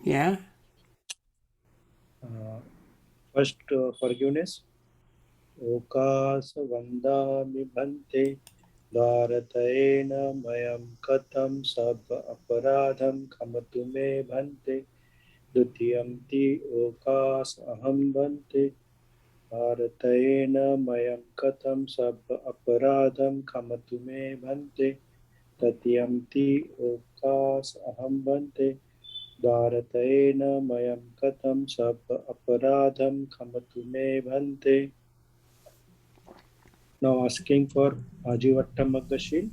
Yeah? First, forgiveness. Okas vandami bhante Dharatayena mayam katam sab aparadham khamatu me bhante Dutiyamti okas aham bhante Dharatayena mayam katam sab aparadham khamatu me bhante Tatyamti okas aham bhante Dharatayena mayam katam sab aparadham khamatu me bhante. Now asking for Ajivattamagashil.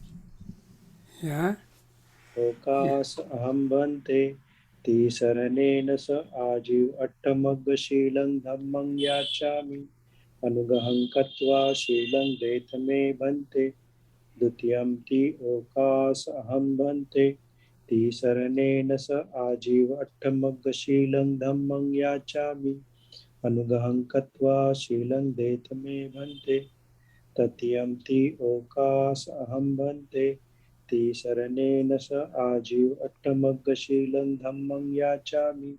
Yeah? Yeah. Okas aham bhante Tisaranena sa ajiv attamagashīlang dhammang yachami Anugaham katva shilang detame bhante Dutiyam ti okas aham bhante Tisaranena sa ajiv attamagashīlang dhammang yachami Anugaham katva shilang detame bhante तत्यंति ओकास अहम भन्ते तिसरणेन स आजीव अट्टमग्गशीलं धम्मं याचामि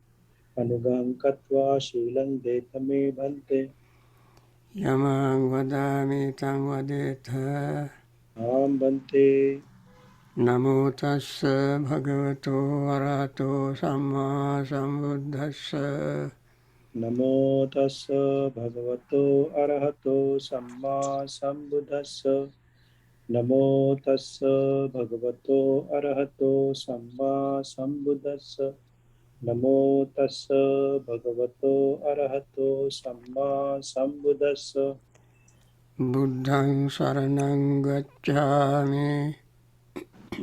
अनुगं कत्वा शीलं देतमे भन्ते Yamang vadami tang vadetha. आं भन्ते Namo tassa bhagavato arahato samma sambuddhassa. नमो तस्स भगवतो अरहतो सम्मा सम्बुद्धस्स नमो तस्स भगवतो अरहतो सम्मा सम्बुद्धस्स नमो तस्स भगवतो अरहतो सम्मा सम्बुद्धस्स Buddhang saranang gacchami.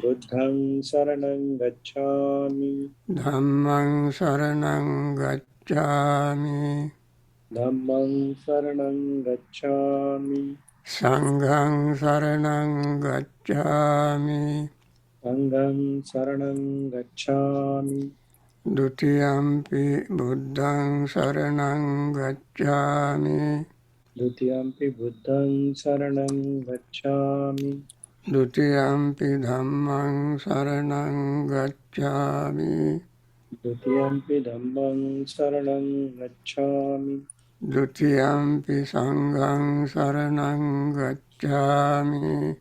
बुद्धं शरणं गच्छामि Dhammang saranang gacchami. धम्मं शरणं गच्छामि Sanghang saranang gacchami. सङ्घं शरणं गच्छामि Dutiyampi buddhang saranang gacchami. द्वितीयंपि बुद्धं शरणं गच्छामि Dutiyampi dhammang saranang gacchami. द्वितीयंपि धम्मं शरणं गच्छामि Dutiyampi sanghang saranang gacchami.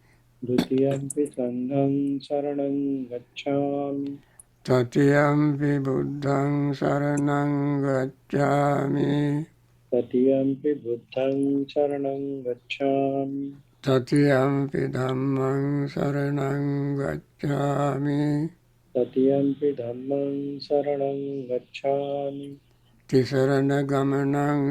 द्वितीयंपि सङ्घं शरणं गच्छामि Tatiyampi buddhang saranang gacchami. तृतीयंपि बुद्धं शरणं गच्छामि Tatiyampi dhammang saranang gacchami. तृतीयंपि धम्मं शरणं गच्छामि Tisarana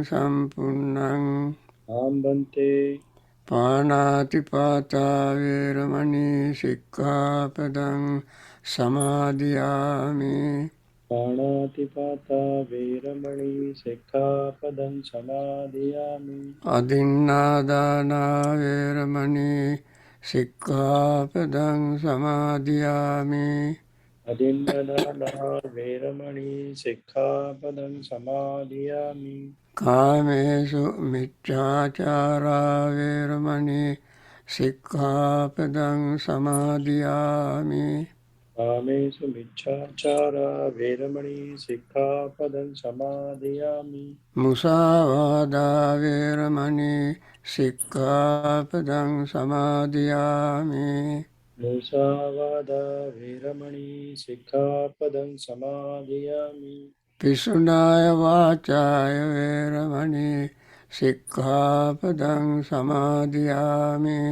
sampunnang. आं भन्ते Panatipata veramani sikkhapadang samadhiyami. पाणातिपाता वेरमणि सिक्खापदं समादयामि Adinnādāna veramani sikkhapadang samadhiyami. अदिन्नदाना वेरमणि सिक्खापदं समादयामि Kāmesu micchāchārā veramani sikkhapadang samadhiyami. कामेषु मिच्छाचारा वेरमणि सिक्खापदं समादयामि Musāvādā veramani sikkhapadang samadhiyami. मुसावादा वेरमणि सिक्खापदं समादयामि Pisunāya vācāya veramani sikkhapadang samadhiyami.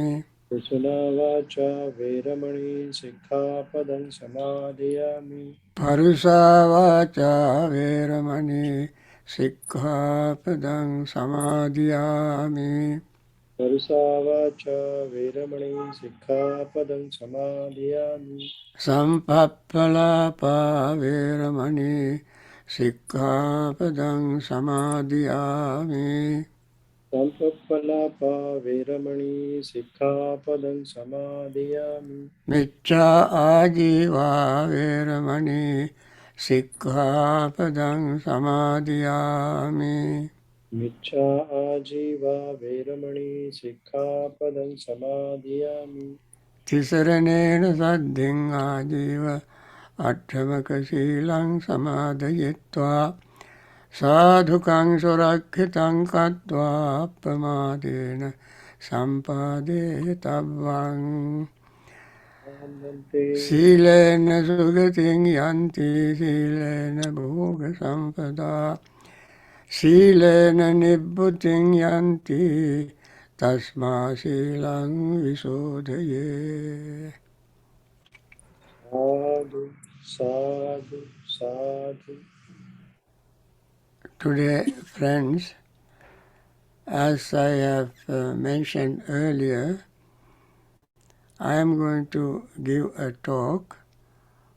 कुसुनावाचा वेरमणि सिक्खापदं समादयामि Parusāvācā veramani sikkhapadang samadhiyami. परुसावाचा वेरमणि सिक्खापदं समादयामि Sampappalāpā veramani sikkhapadang samadhiyami. संपप्पलापा वेरमणि सिक्खापदं समादयामि Micchā ājīvā veramani sikkhapadang samadhiyami. मिच्छा आजीवा वेरमणि सिक्खापदं समादयामि Tisaranena saddhiṃ ājīva Attamaka Silang Samadhayitva Sadhukang Surakhitam Katva Pamadena Sampade Tabvang Bhante, Silena Sugating Yanti Silena Bhoga Sampada Silena Nibbuting Yanti Tasma Silang Visodhaye. Sadhu, Sadhu, Sadhu. Today, friends, as I have mentioned earlier, I am going to give a talk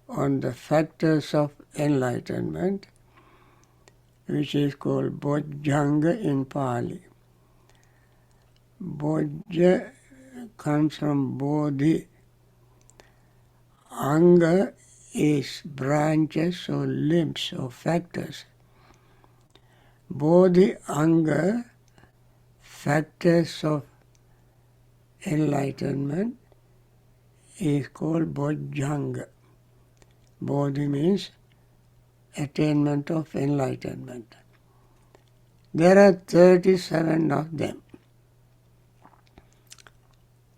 on the factors of enlightenment, which is called Bojjhanga in Pali. Bojja comes from Bodhi. Anga is branches or limbs or factors. Bodhi Anga, factors of enlightenment, is called Bojjhanga. Bodhi means attainment of enlightenment. There are 37 of them.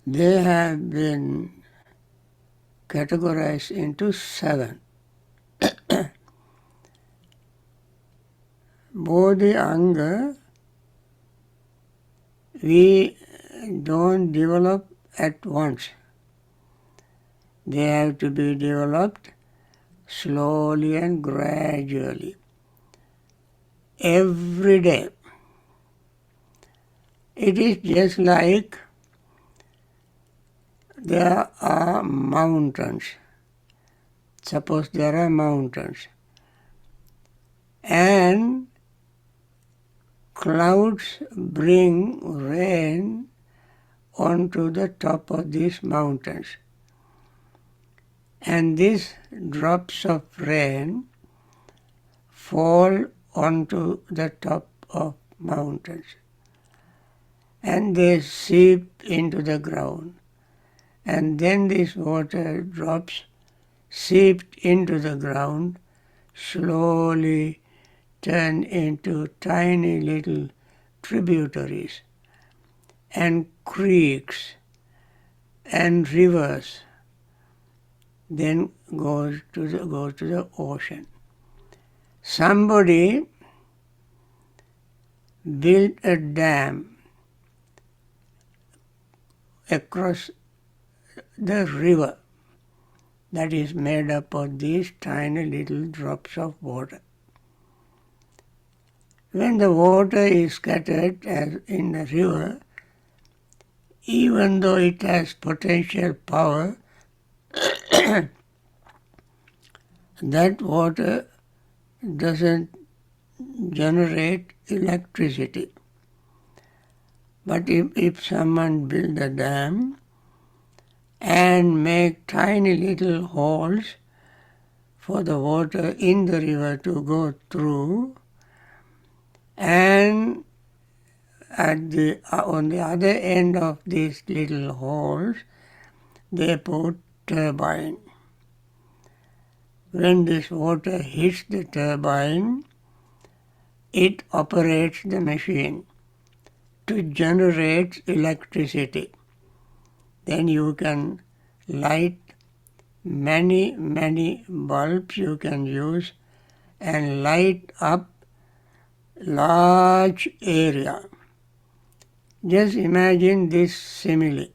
They have been categorized into 7. Bodhi Anga, we don't develop at once. They have to be developed slowly and gradually. Every day. It is just like there are mountains. Suppose there are mountains. And clouds bring rain onto the top of these mountains. And these drops of rain fall onto the top of mountains. And they seep into the ground. And then these water drops seeped into the ground, slowly turn into tiny little tributaries and creeks and rivers, then goes to the ocean. Somebody built a dam across the river that is made up of these tiny little drops of water. When the water is scattered as in the river, even though it has potential power, that water doesn't generate electricity. But if someone build a dam and make tiny little holes for the water in the river to go through, and on the other end of these little holes, they put turbine. When this water hits the turbine, it operates the machine to generate electricity. Then you can light many bulbs you can use and light up large area. Just imagine this simile.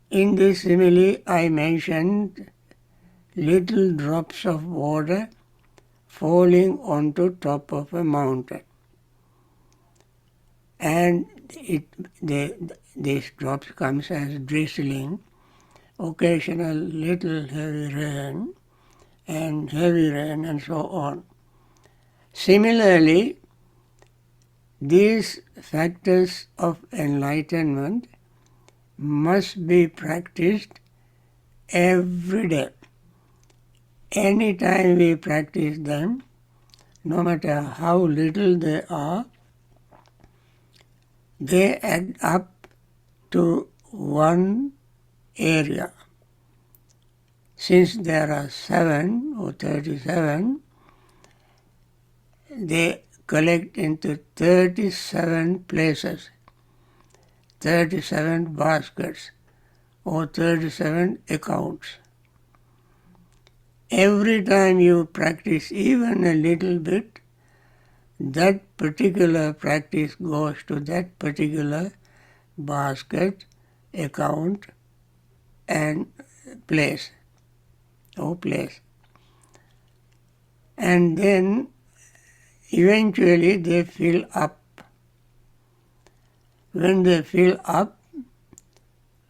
In this simile, I mentioned little drops of water falling onto top of a mountain. And these drops comes as drizzling, occasional little heavy rain, and so on. Similarly, these factors of enlightenment must be practiced every day. Anytime we practice them, no matter how little they are, they add up to one area. Since there are 7 or 37, they collect into 37 places, 37 baskets, or 37 accounts. Every time you practice even a little bit, that particular practice goes to that particular basket, account, and place. And then eventually they fill up. When they fill up,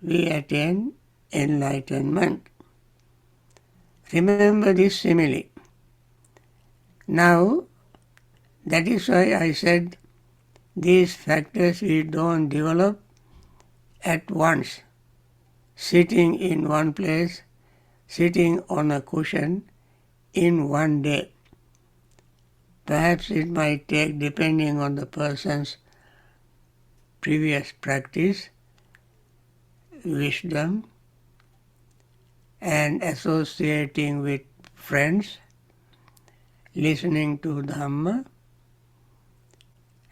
we attain enlightenment. Remember this simile. Now, that is why I said these factors we don't develop at once, sitting in one place, sitting on a cushion in one day. Perhaps it might take, depending on the person's previous practice, wisdom, and associating with friends, listening to Dhamma,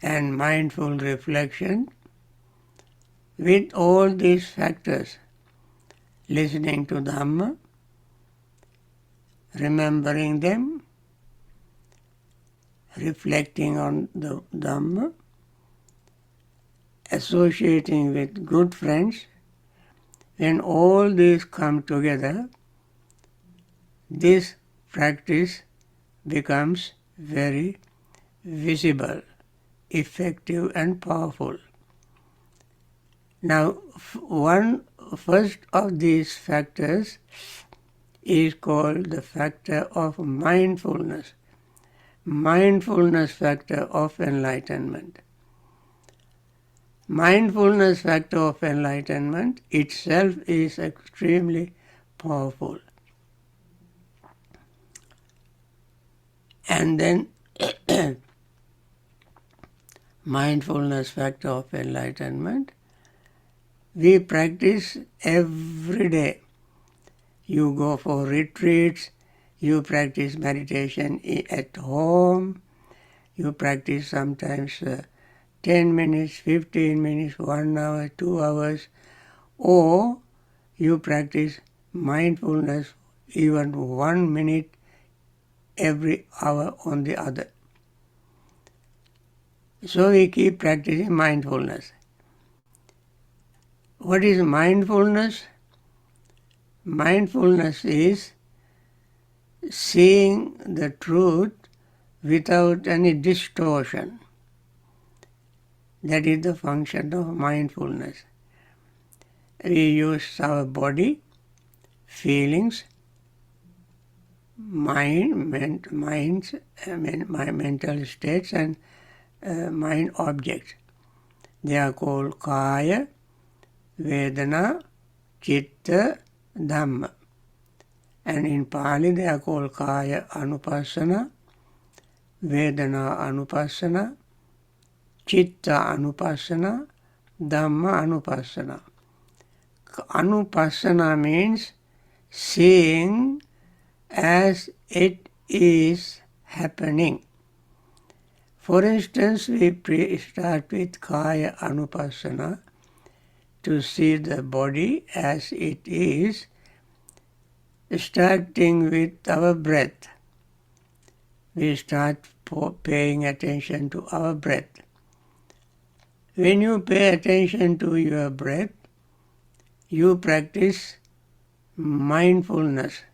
and mindful reflection. With all these factors, listening to Dhamma, remembering them, reflecting on the Dhamma, associating with good friends, when all these come together, this practice becomes very visible, effective and powerful. Now, one first of these factors is called the factor of mindfulness. Mindfulness factor of enlightenment. Mindfulness factor of enlightenment itself is extremely powerful. And then mindfulness factor of enlightenment, we practice every day. You go for retreats, you practice meditation at home, you practice sometimes 10 minutes, 15 minutes, 1 hour, 2 hours, or you practice mindfulness even 1 minute every hour on the other. So we keep practicing mindfulness. What is mindfulness? Mindfulness is seeing the truth without any distortion. That is the function of mindfulness. We use our body, feelings, mental states, and mind objects. They are called Kaya, Vedana, Chitta, Dhamma. And in Pali they are called Kaya Anupassana, Vedana Anupassana, Chitta Anupassana, Dhamma Anupassana. Anupassana means seeing as it is happening. For instance, we start with Kaya Anupassana to see the body as it is, starting with our breath. We start paying attention to our breath. When you pay attention to your breath, you practice mindfulness.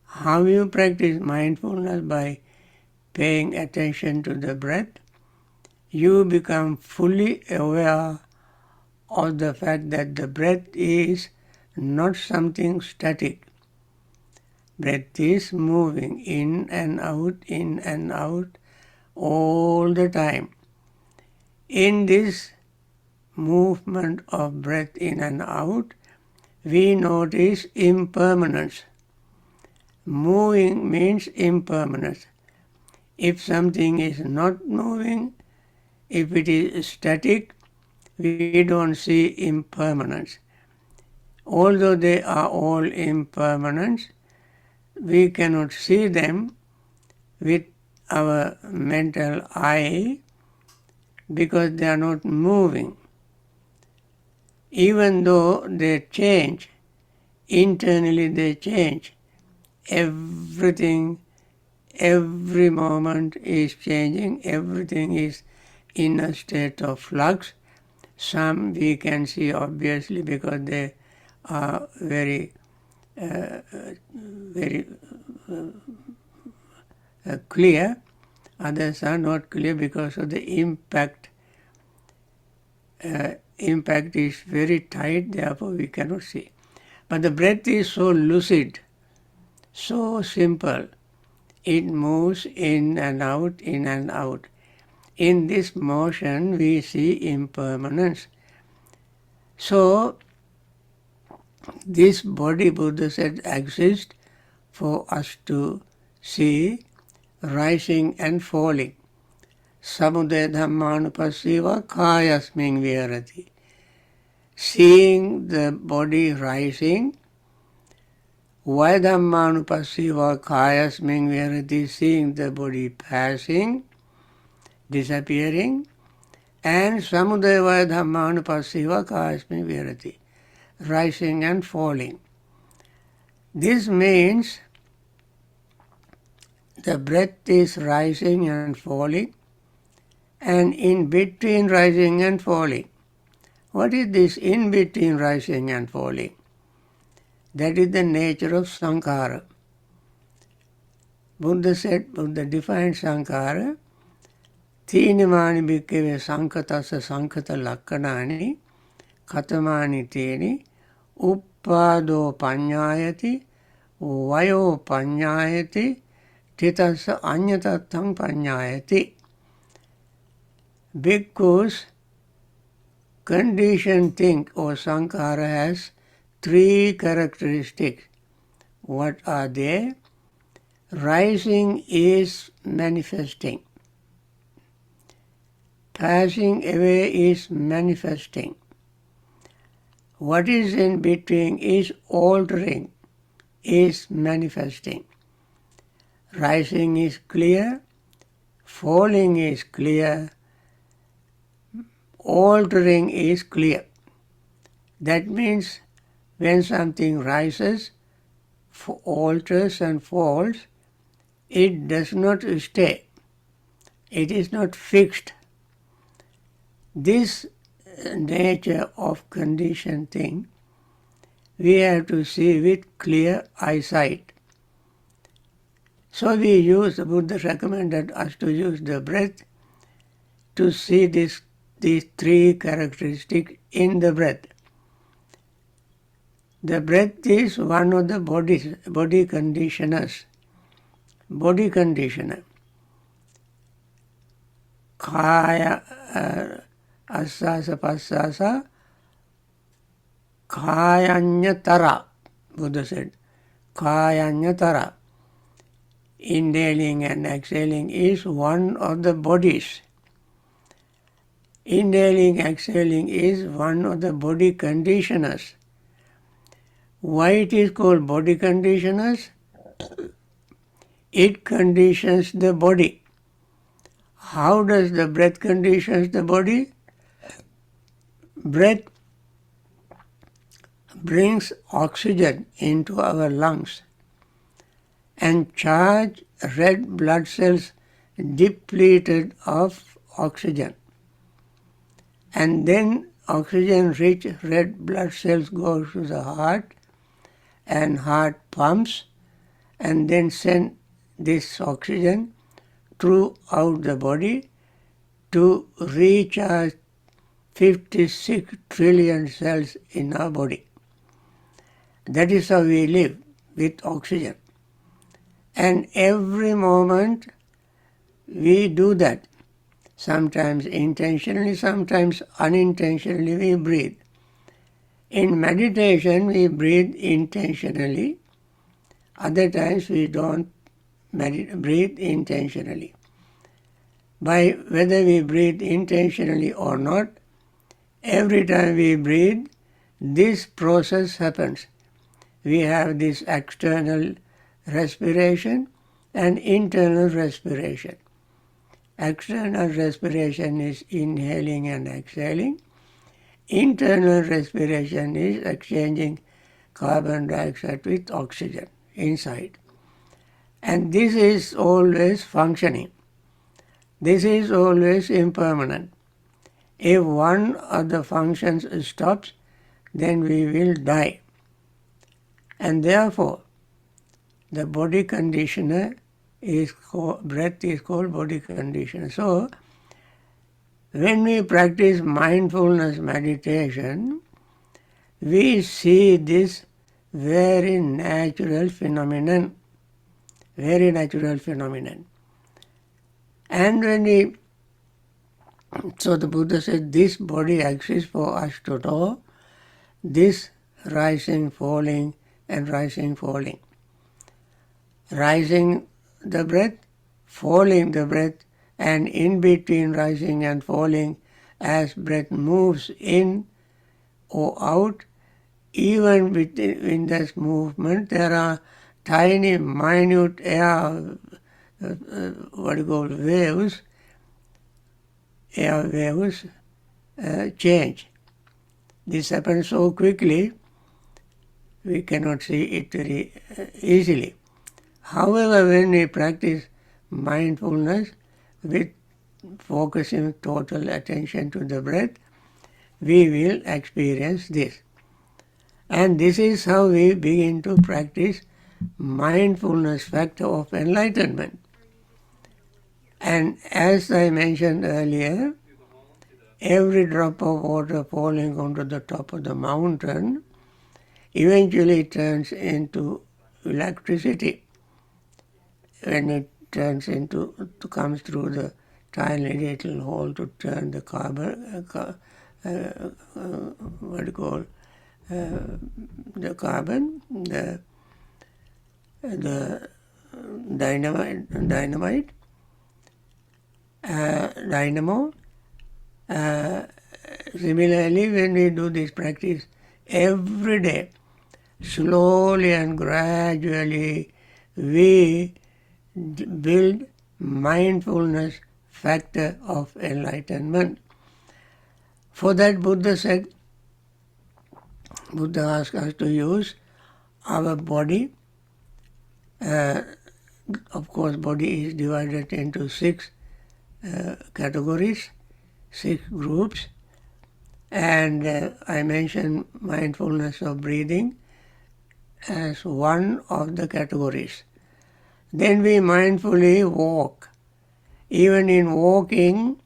How you practice mindfulness? By paying attention to the breath. You become fully aware of the fact that the breath is not something static. Breath is moving in and out all the time. In this movement of breath in and out, we notice impermanence. Moving means impermanence. If something is not moving, if it is static, we don't see impermanence. Although they are all impermanent, we cannot see them with our mental eye because they are not moving. Even though they change, internally they change. Everything, every moment is changing, everything is in a state of flux. Some we can see obviously because they are very clear. Others are not clear because of the impact. Impact is very tight, therefore we cannot see. But the breath is so lucid, so simple. It moves in and out, in and out. In this motion we see impermanence. So this body, Buddha said, exists for us to see rising and falling. Samudaya dhammanupassiva kayasmin viharati. Seeing the body rising, vaya dhammanupassiva kayasmin viharati, seeing the body passing, disappearing, and samudaya vaya dhammanupassiva kayasmin viharati, rising and falling. This means the breath is rising and falling, and in between rising and falling. What is this in between rising and falling? That is the nature of sankhara. Buddha defined sankhara, Teenimani bhikkhave sankhatasa sankhata lakkanani, katamani teni, uppado panyayati, vayo panyayati, titasa anyatattang panyayati. Bhikkhus, conditioned think or sankhara has three characteristics. What are they? Rising is manifesting. Passing away is manifesting. What is in between is altering, is manifesting. Rising is clear, falling is clear, altering is clear. That means when something rises, alters and falls, it does not stay. It is not fixed. This nature of conditioned thing we have to see with clear eyesight. So we use, the Buddha recommended us to use the breath to see these three characteristics in the breath. The breath is one of the body conditioners. Body conditioner. Kaya asasa pasasa kayanyatara. Buddha said, kayanyatara. Inhaling and exhaling is one of the bodies. Inhaling, exhaling is one of the body conditioners. Why it is called body conditioners? It conditions the body. How does the breath conditions the body? Breath brings oxygen into our lungs and charge red blood cells depleted of oxygen. And then oxygen-rich red blood cells go to the heart, and heart pumps and then send this oxygen throughout the body to recharge 56 trillion cells in our body. That is how we live, with oxygen. And every moment we do that. Sometimes intentionally, sometimes unintentionally we breathe. In meditation we breathe intentionally. Other times we don't breathe intentionally. By whether we breathe intentionally or not, every time we breathe, this process happens. We have this external respiration and internal respiration. External respiration is inhaling and exhaling. Internal respiration is exchanging carbon dioxide with oxygen inside. And this is always functioning. This is always impermanent. If one of the functions stops, then we will die. And therefore, the body conditioner breath is called body conditioner. So, when we practice mindfulness meditation, we see this very natural phenomenon. Very natural phenomenon. And so the Buddha said, this body exists for us to know this rising, falling, and rising, falling. Rising the breath, falling the breath, and in between rising and falling, as breath moves in or out, even within this movement, there are tiny, minute air, waves, air waves change. This happens so quickly, we cannot see it very easily. However, when we practice mindfulness with focusing total attention to the breath, we will experience this. And this is how we begin to practice mindfulness factor of enlightenment. And as I mentioned earlier, every drop of water falling onto the top of the mountain eventually turns into electricity. When it comes through the tiny little hole to turn the the dynamo. Similarly, when we do this practice every day, slowly and gradually, we build mindfulness factor of enlightenment. For that, Buddha asked us to use our body. Of course, body is divided into 6 categories, 6 groups. And I mentioned mindfulness of breathing as one of the categories. Then we mindfully walk. Even in walking,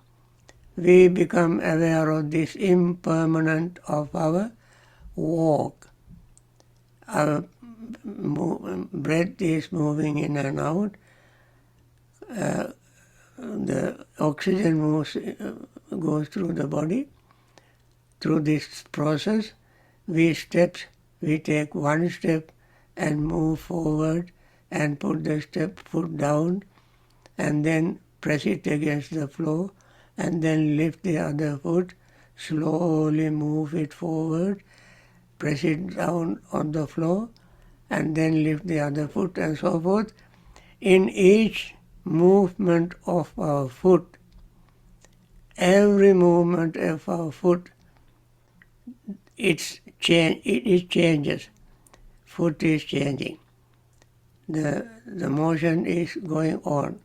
we become aware of this impermanence of our walk. Our breath is moving in and out. The oxygen goes through the body. Through this process, we take one step and move forward and put the foot down and then press it against the floor and then lift the other foot, slowly move it forward, press it down on the floor and then lift the other foot and so forth. In each movement of our foot, every movement of our foot, it changes. Foot is changing. The motion is going on,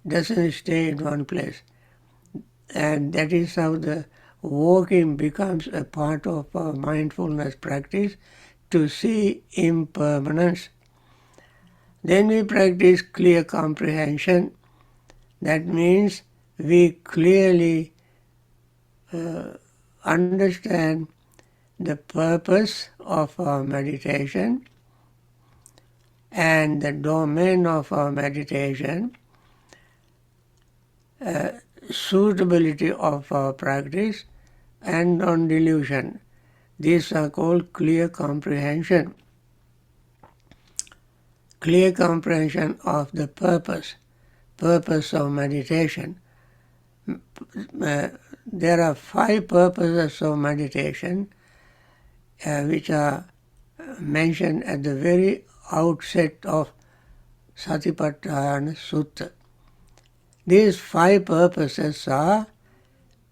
doesn't stay in one place. And that is how the walking becomes a part of our mindfulness practice, to see impermanence. Then we practice clear comprehension. That means we clearly understand the purpose of our meditation and the domain of our meditation, suitability of our practice, and non-delusion. These are called clear comprehension. Clear comprehension of the purpose of meditation. There are 5 purposes of meditation. which are mentioned at the very outset of Satipatthana Sutta. These 5 purposes are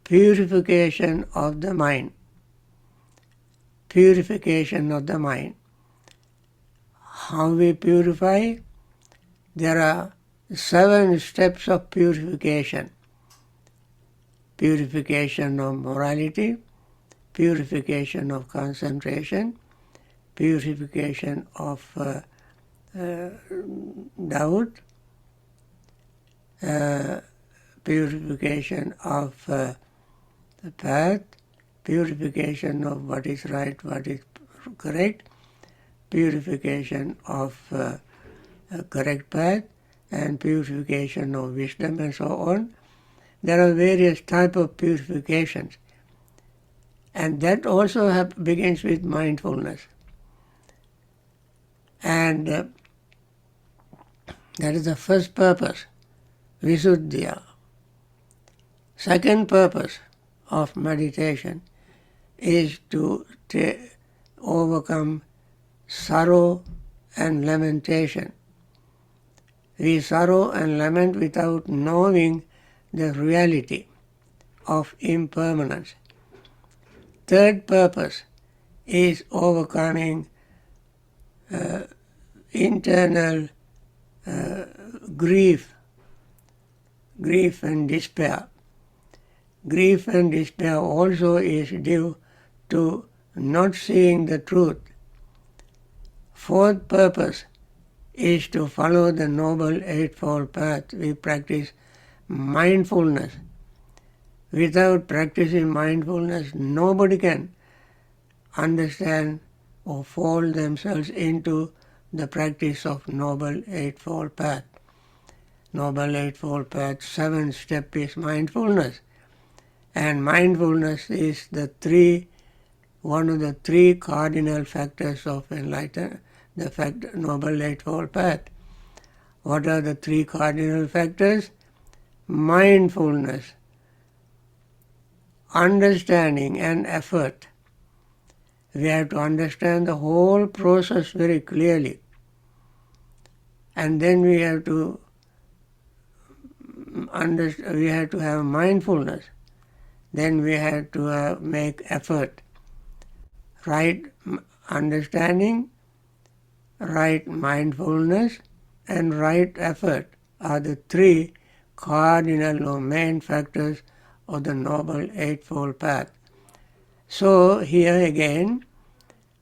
purification of the mind. Purification of the mind. How we purify? There are 7 steps of purification. Purification of morality, purification of concentration, purification of doubt, purification of the path, purification of what is right, what is correct, purification of a correct path, and purification of wisdom, and so on. There are various types of purifications. And that also begins with mindfulness. And that is the first purpose, Visuddhya. Second purpose of meditation is to overcome sorrow and lamentation. We sorrow and lament without knowing the reality of impermanence. Third purpose is overcoming internal grief and despair. Grief and despair also is due to not seeing the truth. Fourth purpose is to follow the Noble Eightfold Path. We practice mindfulness. Without practicing mindfulness, nobody can understand or fold themselves into the practice of Noble Eightfold Path. Noble Eightfold Path, 7th step is mindfulness. And mindfulness is one of the 3 cardinal factors of enlightenment, the Noble Eightfold Path. What are the 3 cardinal factors? Mindfulness, understanding, and effort. We have to understand the whole process very clearly. And then we have to have mindfulness. Then we have to make effort. Right understanding, right mindfulness, and right effort are the 3 cardinal or main factors of the Noble Eightfold Path. So here again,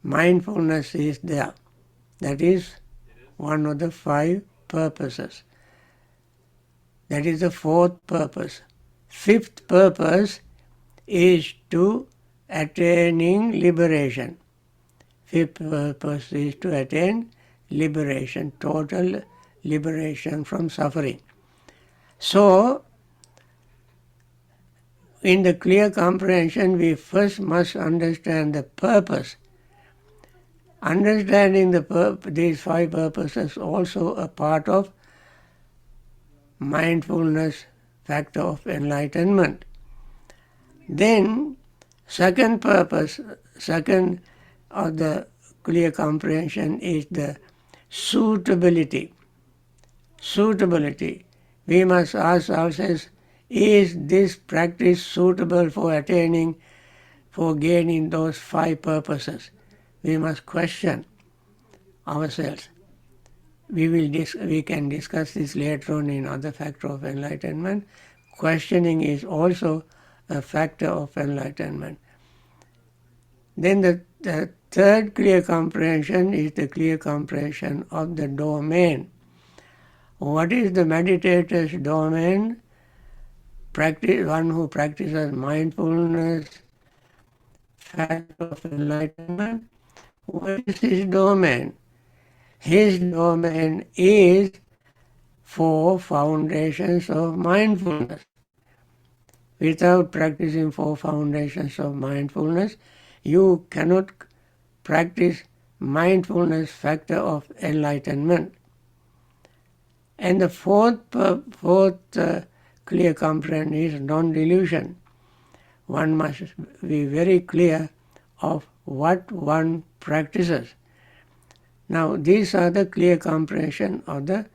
mindfulness is there. That is one of the 5 purposes. That is the 4th purpose. 5th purpose is to attaining liberation. 5th purpose is to attain liberation, total liberation from suffering. So, in the clear comprehension, we first must understand the purpose. Understanding these 5 purposes also a part of mindfulness factor of enlightenment. Then, second of the clear comprehension is the suitability. Suitability. We must ask ourselves, is this practice suitable for gaining those 5 purposes? We must question ourselves. We can discuss this later on in other factor of enlightenment. Questioning is also a factor of enlightenment. Then the third clear comprehension is the clear comprehension of the domain. What is the meditator's domain? One who practices mindfulness, factor of enlightenment. What is his domain? His domain is 4 foundations of mindfulness. Without practicing 4 foundations of mindfulness, you cannot practice mindfulness factor of enlightenment. And the fourth clear comprehension is non-delusion. One must be very clear of what one practices. Now these are the clear comprehension of the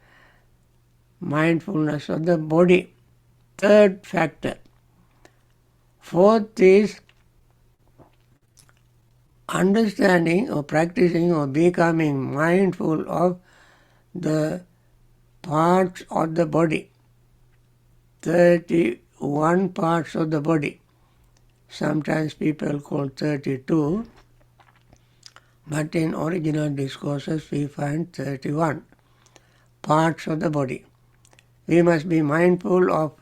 mindfulness of the body. Third factor. Fourth is understanding or practicing or becoming mindful of the parts of the body. 31 parts of the body. Sometimes people call 32, but in original discourses we find 31 parts of the body. We must be mindful of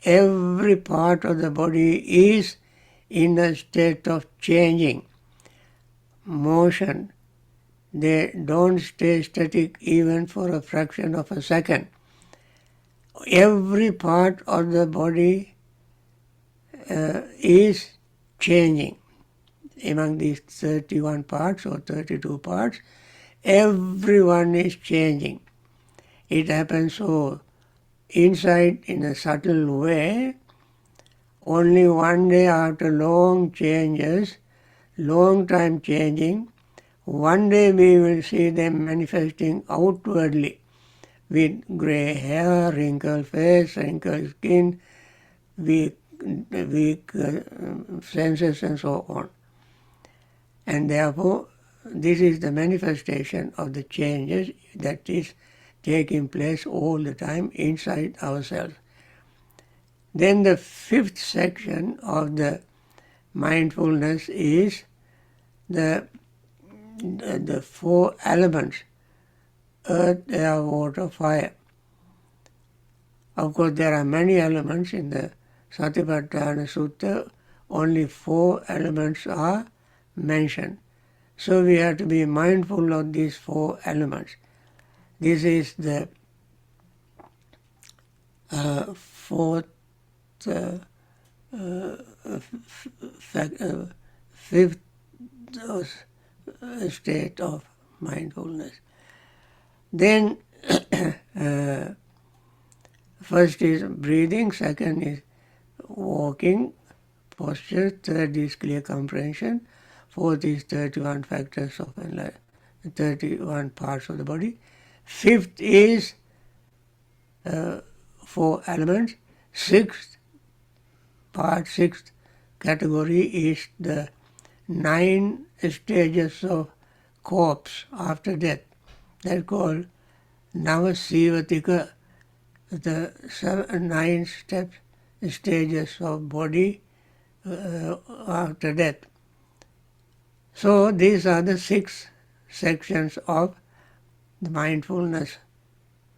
every part of the body is in a state of changing, motion. They don't stay static even for a fraction of a second. Every part of the body is changing. Among these 31 parts or 32 parts, everyone is changing. It happens so inside in a subtle way. Only one day after long changes, long time changing, one day we will see them manifesting outwardly with grey hair, wrinkled face, wrinkled skin, weak senses and so on. And therefore, this is the manifestation of the changes that is taking place all the time inside ourselves. Then the fifth section of the mindfulness is the four elements: earth, air, water, fire. Of course, there are many elements in the Satipatthana Sutta. Only 4 elements are mentioned. So we have to be mindful of these 4 elements. This is the fifth state of mindfulness. Then first is breathing, second is walking, posture, third is clear comprehension, fourth is 31 factors of enlightenment, 31 parts of the body, fifth is 4 elements, sixth category is the 9 stages of corpse after death. That's called Navasivatika, the 9 stages of body after death. So these are the 6 sections of the mindfulness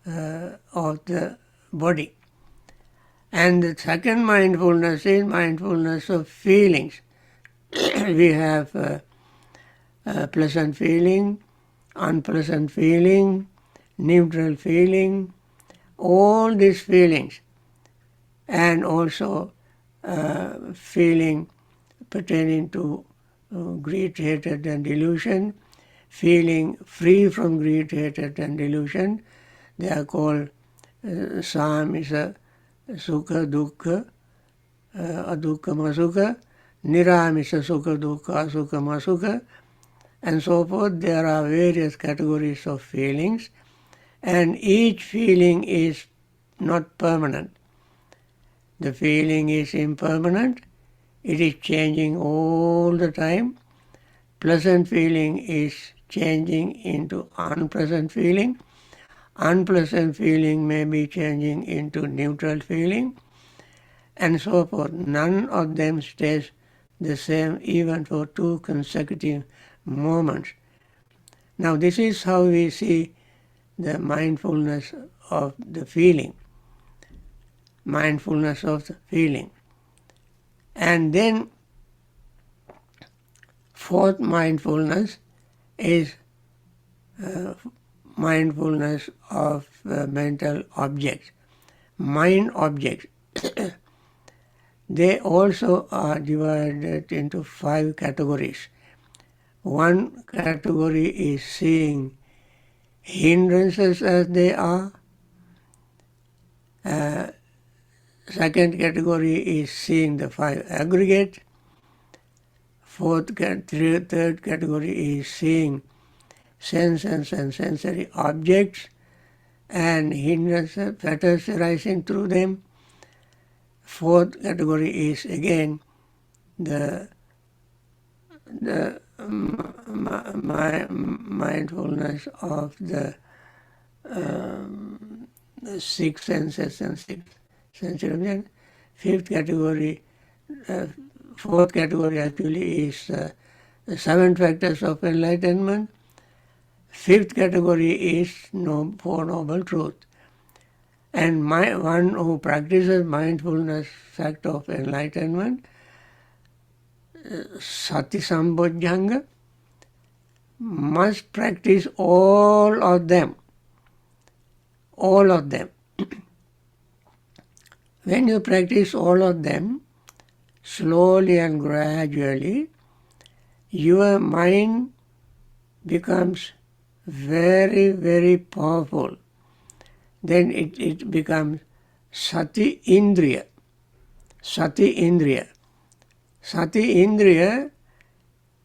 of the body. And the second mindfulness is mindfulness of feelings. We have pleasant feeling, unpleasant feeling, neutral feeling, all these feelings, and also feeling pertaining to greed, hatred and delusion, feeling free from greed, hatred and delusion. They are called samisa, sukha, dukkha, adukkha, sukha, niramisa, sukha, dukkha, asukha, sukha, and so forth. There are various categories of feelings, and each feeling is not permanent. The feeling is impermanent. It is changing all the time. Pleasant feeling is changing into unpleasant feeling. Unpleasant feeling may be changing into neutral feeling, and so forth. None of them stays the same even for 2 consecutive moments. Now this is how we see the mindfulness of the feeling. Mindfulness of the feeling. And then fourth mindfulness is mindfulness of mental objects. Mind objects. They also are divided into 5 categories. One category is seeing hindrances as they are. Second category is seeing the 5 aggregate. Third category is seeing senses and sensory objects and hindrances, fetters arising through them. Fourth category is again the mindfulness of the six senses and six sensory objects. Fifth category, fourth category actually is the 7 factors of enlightenment. Fifth category is Four Noble Truths. And one who practices mindfulness, fact of enlightenment, Sati Bojjhanga, must practice all of them. All of them. When you practice all of them, slowly and gradually, your mind becomes very, very powerful. Then it becomes Sati Indriya. Sati Indriya. Sati Indriya,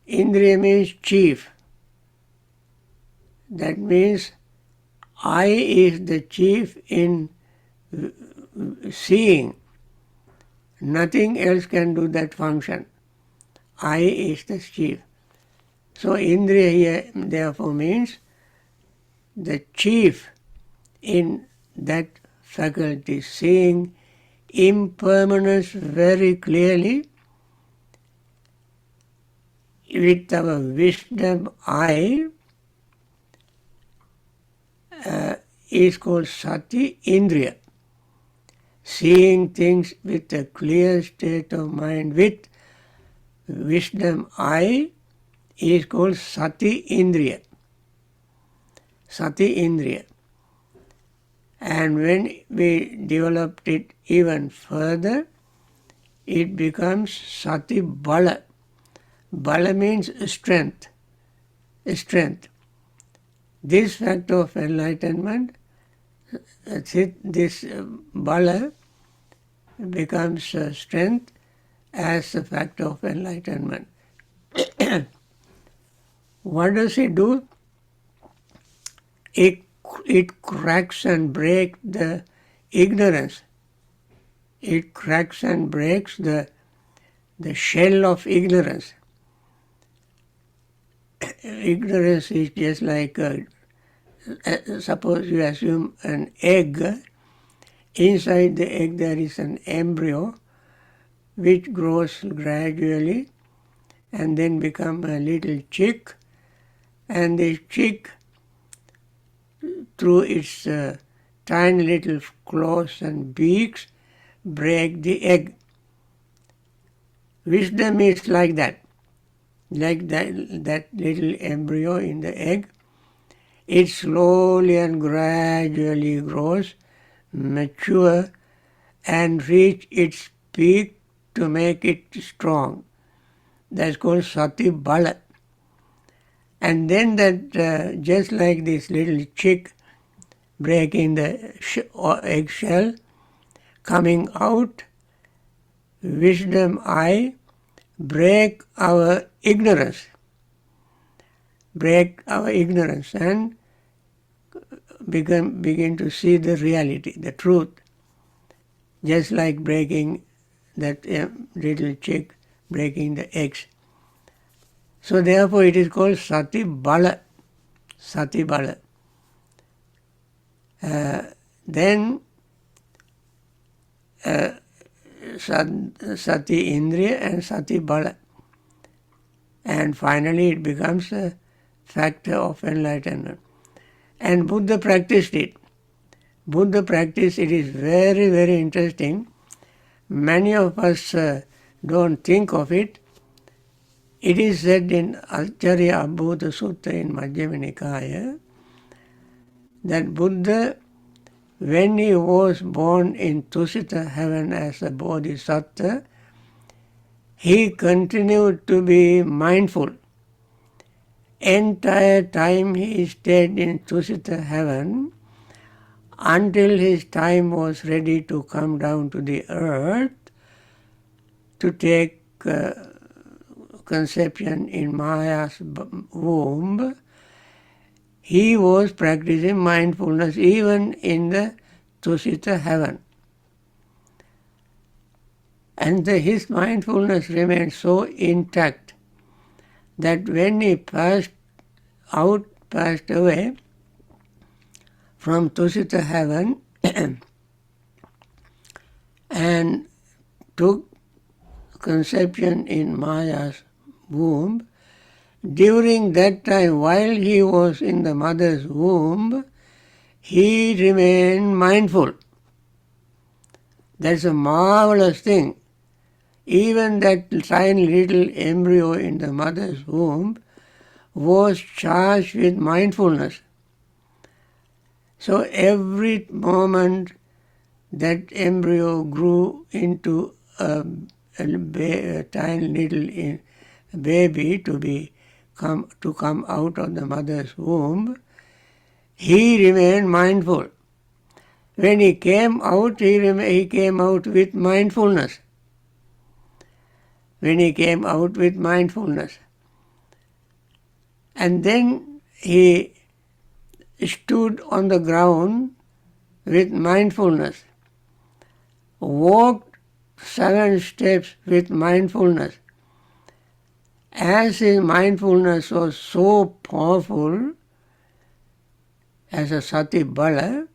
Indriya means chief. That means I is the chief in seeing. Nothing else can do that function. I is the chief. So Indriya here therefore means the chief in that faculty, seeing impermanence very clearly with our wisdom eye, is called Sati Indriya. Seeing things with a clear state of mind with wisdom eye is called Sati Indriya. Sati Indriya. And when we developed it even further, it becomes Sati Bala. Bala means strength. Strength. This fact of enlightenment, this Bala becomes strength as a fact of enlightenment. What does it do? It cracks and breaks the ignorance. It cracks and breaks the shell of ignorance. Ignorance is just like, suppose you assume an egg. Inside the egg there is an embryo which grows gradually and then become a little chick, and this chick, through its tiny little claws and beaks, break the egg. Wisdom is like that little embryo in the egg. It slowly and gradually grows, mature, and reach its peak to make it strong. That's called Sati Bala. And then that, just like this little chick breaking the eggshell, coming out, wisdom eye, break our ignorance. Break our ignorance and begin to see the reality, the truth. Just like breaking that little chick, breaking the eggs. So therefore it is called Sati Bala. Sati Bala. Then Sati Indriya and Sati Bala. And finally it becomes a factor of enlightenment. And Buddha practiced it. Buddha practiced it is very, very interesting. Many of us don't think of it. It is said in Acharya Abhuta Sutta in Majjhima Nikaya that Buddha, when he was born in Tusita heaven as a bodhisattva, he continued to be mindful. Entire time he stayed in Tusita heaven until his time was ready to come down to the earth to take conception in Maya's womb, he was practicing mindfulness even in the Tusita heaven. And his mindfulness remained so intact that when he passed away from Tusita heaven and took conception in Maya's womb, during that time, while he was in the mother's womb, he remained mindful. That's a marvelous thing. Even that tiny little embryo in the mother's womb was charged with mindfulness. So every moment that embryo grew into a tiny little baby to come out of the mother's womb, he remained mindful. When he came out, he came out with mindfulness. When he came out with mindfulness. And then he stood on the ground with mindfulness, walked 7 steps with mindfulness. As his mindfulness was so powerful, as a sati bala,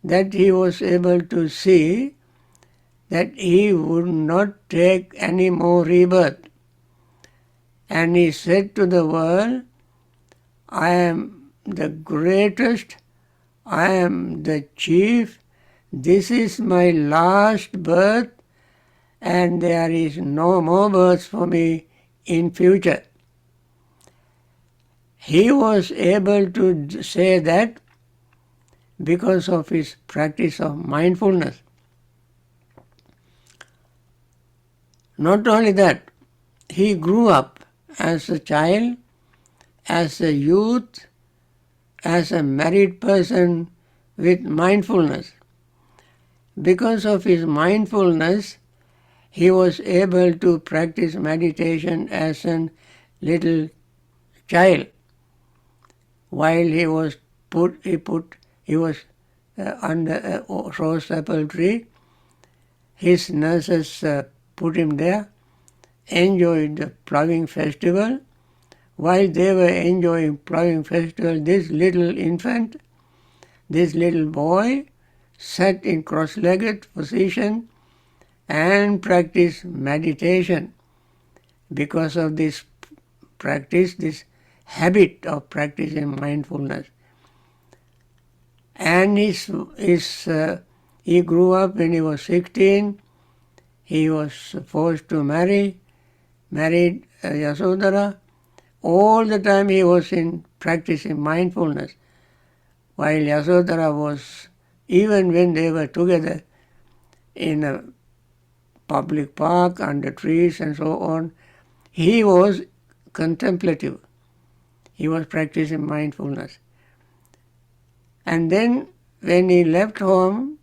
that he was able to see that he would not take any more rebirth. And he said to the world, I am the greatest, I am the chief, this is my last birth, and there is no more births for me in future. He was able to say that because of his practice of mindfulness. Not only that, he grew up as a child, as a youth, as a married person with mindfulness. Because of his mindfulness, he was able to practice meditation as a little child. While he was under a rose apple tree, his nurses put him there, enjoyed the ploughing festival. While they were enjoying ploughing festival, this little infant, this little boy, sat in cross-legged position and practiced meditation. Because of this practice, this habit of practicing mindfulness. And he grew up when he was 16. He was forced to married Yasodhara. All the time he was practicing mindfulness. While Yasodhara was, even when they were together in a public park, under trees and so on, he was contemplative. He was practicing mindfulness. And then when he left home,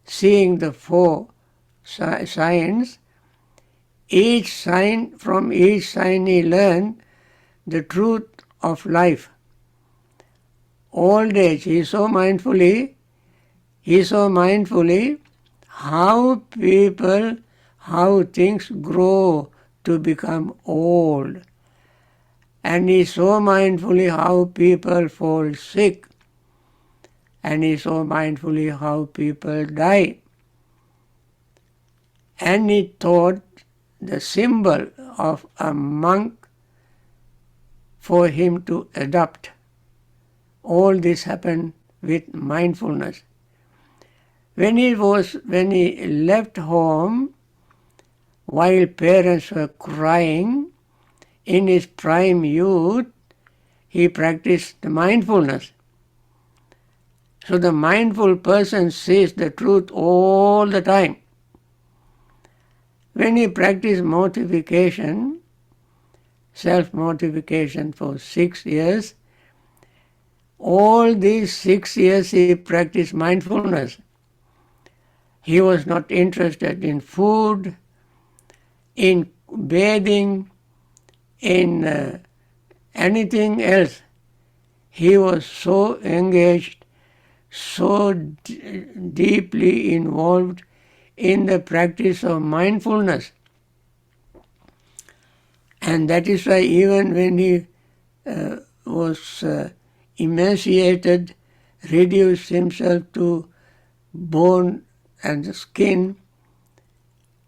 seeing the 4 signs, from each sign he learned the truth of life. Old age, he saw mindfully how things grow to become old. And he saw mindfully how people fall sick. And he saw mindfully how people die. And he thought the symbol of a monk for him to adopt. All this happened with mindfulness. When he left home, while parents were crying, in his prime youth, he practiced the mindfulness. So the mindful person sees the truth all the time. When he practiced mortification, self-mortification for 6 years, all these 6 years he practiced mindfulness. He was not interested in food, in bathing in anything else. He was so engaged, so deeply involved in the practice of mindfulness. And that is why even when he was emaciated, reduced himself to bone and skin,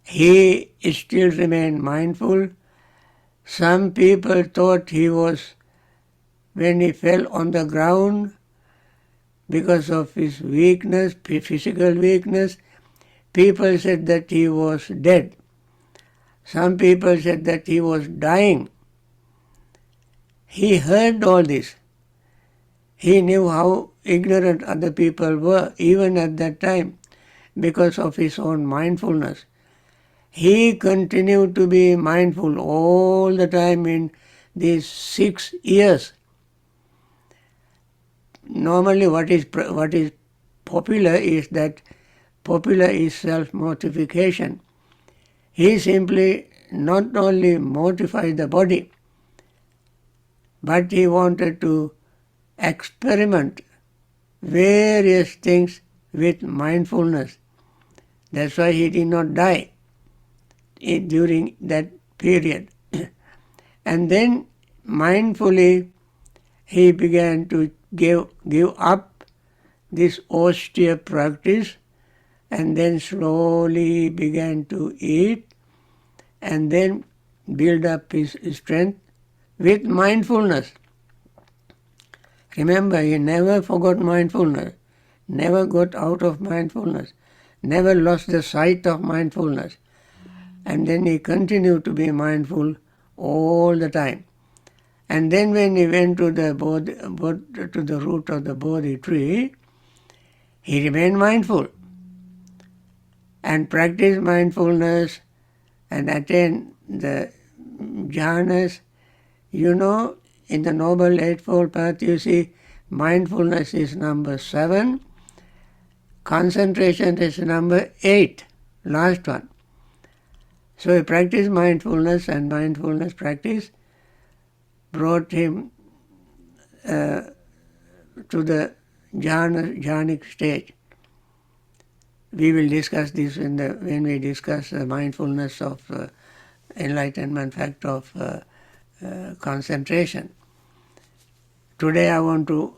he still remained mindful. Some people thought he was, when he fell on the ground because of his weakness, physical weakness, people said that he was dead. Some people said that he was dying. He heard all this. He knew how ignorant other people were, even at that time, because of his own mindfulness. He continued to be mindful all the time in these 6 years. Normally what is popular is self-mortification. He simply not only mortified the body, but he wanted to experiment various things with mindfulness. That's why he did not die during that period. And then mindfully he began to give up this austere practice, and then slowly began to eat and then build up his strength with mindfulness. Remember, he never forgot mindfulness, never got out of mindfulness, never lost the sight of mindfulness. And then he continued to be mindful all the time. And then when he went to the root of the Bodhi tree, he remained mindful and practiced mindfulness and attained the jhanas. You know, in the Noble Eightfold Path, you see, mindfulness is number 7, concentration is number 8, last one. So he practiced mindfulness, and mindfulness practice brought him to the jhanic stage. We will discuss this when we discuss the mindfulness of enlightenment factor of concentration. Today I want to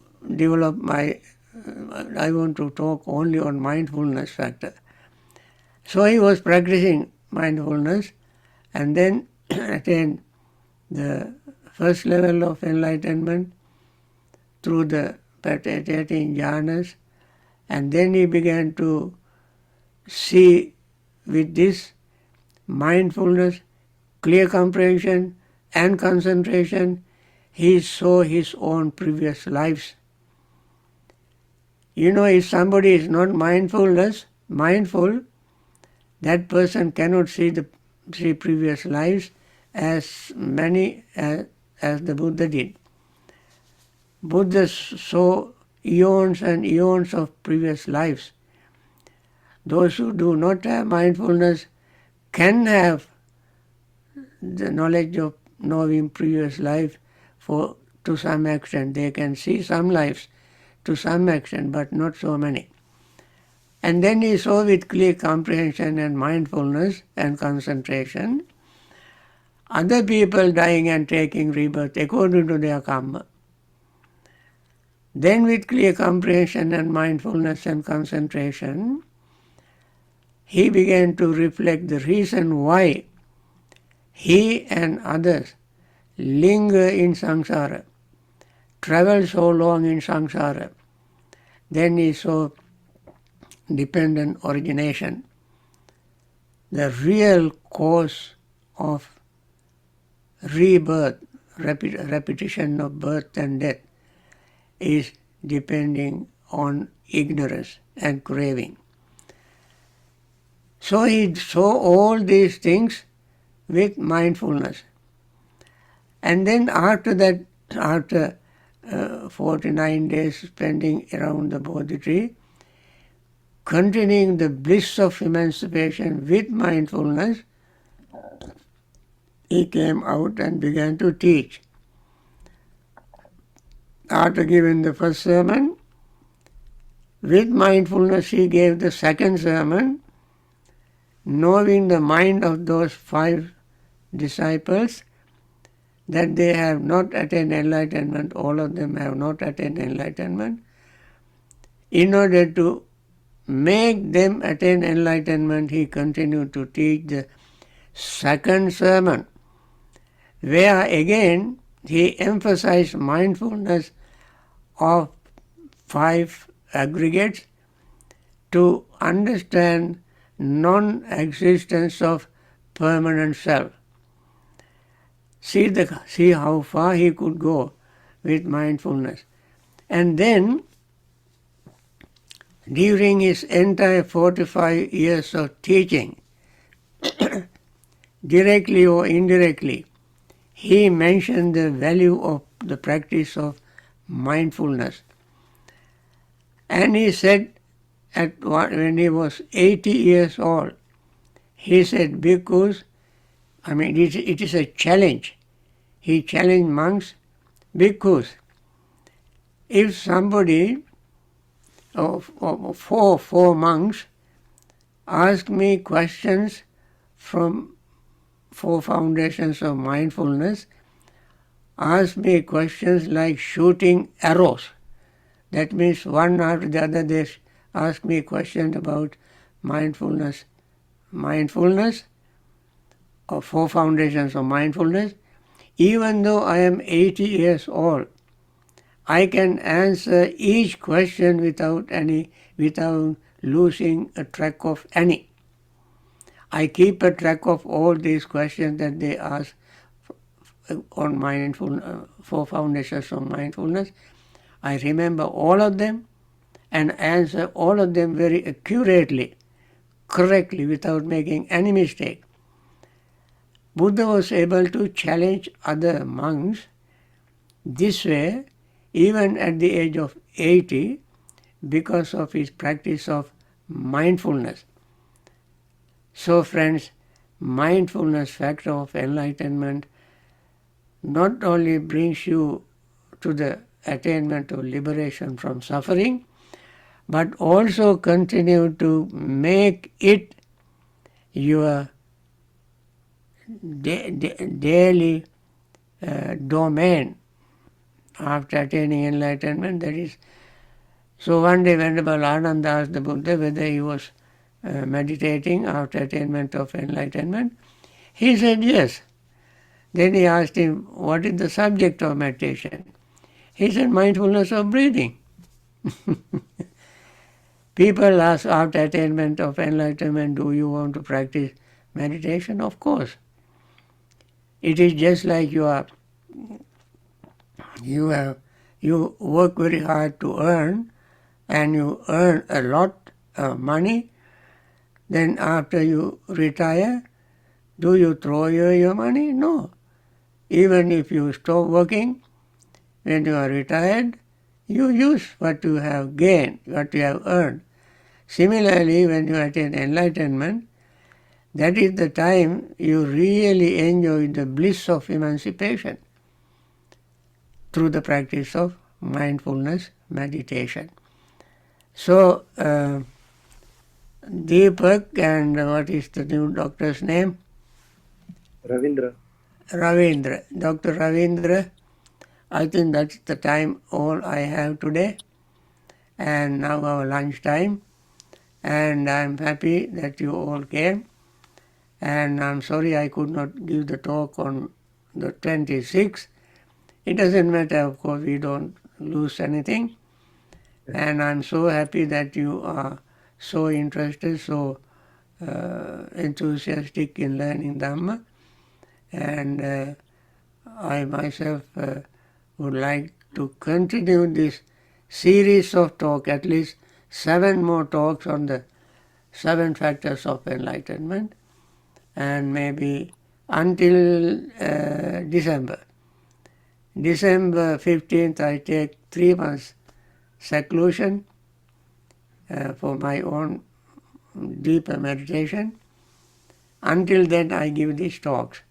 I want to talk only on mindfulness factor. So he was practicing mindfulness and then attained the first level of enlightenment through the attaining jhanas, and then he began to see with this mindfulness, clear comprehension and concentration, he saw his own previous lives. You know, if somebody is not mindful, that person cannot see the 3 previous lives as many as the Buddha did. Buddha saw eons and eons of previous lives. Those who do not have mindfulness can have the knowledge of knowing previous life to some extent. They can see some lives to some extent, but not so many. And then he saw with clear comprehension and mindfulness and concentration other people dying and taking rebirth according to their karma. Then with clear comprehension and mindfulness and concentration, he began to reflect the reason why he and others linger in samsara, travel so long in samsara. Then he saw dependent origination, the real cause of rebirth, repetition of birth and death, is depending on ignorance and craving. So he saw all these things with mindfulness. And then after that, after 49 days spending around the Bodhi tree, continuing the bliss of emancipation with mindfulness, he came out and began to teach. After giving the first sermon, with mindfulness he gave the second sermon, knowing the mind of those 5 disciples, that they have not attained enlightenment, all of them have not attained enlightenment. In order to make them attain enlightenment, he continued to teach the second sermon, where again he emphasized mindfulness of 5 aggregates to understand non-existence of permanent self. See how far he could go with mindfulness. And then, during his entire 45 years of teaching, directly or indirectly, he mentioned the value of the practice of mindfulness. And he said, when he was 80 years old, he said, because, it is a challenge. He challenged monks, because if somebody, four monks, ask me questions from 4 foundations of mindfulness, ask me questions like shooting arrows. That means one after the other they ask me questions about mindfulness, or 4 foundations of mindfulness. Even though I am 80 years old, I can answer each question without losing a track of any. I keep a track of all these questions that they ask on mindfulness, 4 foundations of mindfulness. I remember all of them and answer all of them very accurately, correctly, without making any mistake. Buddha was able to challenge other monks this way, even at the age of 80, because of his practice of mindfulness. So friends, mindfulness factor of enlightenment not only brings you to the attainment of liberation from suffering, but also continue to make it your daily domain after attaining enlightenment. That is, so one day Venerable Ananda asked the Buddha whether he was meditating after attainment of enlightenment. He said yes. Then he asked him, what is the subject of meditation? He said, mindfulness of breathing. People ask after attainment of enlightenment, do you want to practice meditation? Of course. It is just like you work very hard to earn, and you earn a lot of money. Then after you retire, do you throw away your money? No. Even if you stop working, when you are retired, you use what you have gained, what you have earned. Similarly, when you attain enlightenment, that is the time you really enjoy the bliss of emancipation through the practice of mindfulness meditation. So, Deepak, and what is the new doctor's name? Ravindra. Dr. Ravindra. I think that's the time all I have today. And now our lunch time. And I'm happy that you all came. And I'm sorry I could not give the talk on the 26th. It doesn't matter, of course, we don't lose anything. And I'm so happy that you are so interested, so enthusiastic in learning Dhamma. And I myself would like to continue this series of talk, at least 7 more talks on the 7 factors of enlightenment, and maybe until December. December 15th, I take 3 months seclusion for my own deeper meditation. Until then, I give these talks.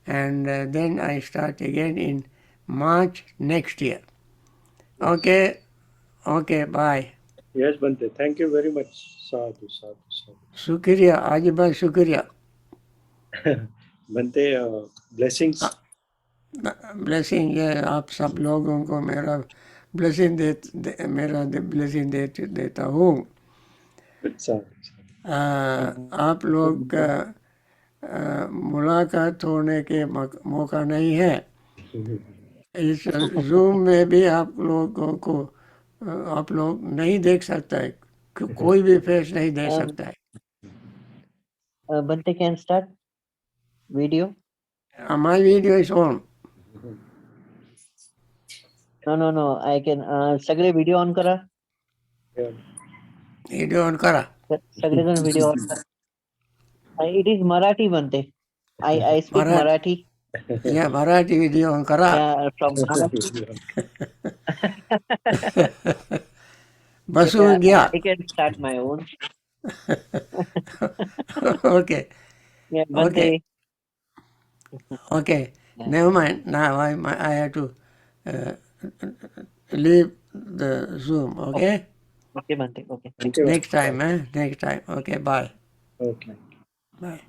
and then I start again in March next year. Okay, bye. Yes, Bhante. Thank you very much. Sadhu, sadhu, sadhu. शुक्रिया आजी भाई शुक्रिया. Bhante, blessings. Blessing ये आप सब लोगों को मेरा ब्लेसिंग देता हूँ. Sadhu, आप लोग का मुलाकात होने के मौका नहीं है. sadhu. इस जूम में भी आप लोगों को आप लोग नहीं देख सकता है. कोई भी फेस नहीं दे सकता है. Bhante can start video. My video is on. No. I can. सगळे video on करा. Yeah. Video on करा. सगळेजण video on करा. It is Marathi, Bhante. I speak Marathi. Yeah, Marathi video on करा. Yeah, from Marathi. बसून घ्या. I can start my own. Okay. Yeah, Bhante. Okay. Never mind. Now I have to leave the Zoom. Okay. Okay, Bhante. Okay. Thank you. Next time. Next time. Okay. Bye. Okay. Bye.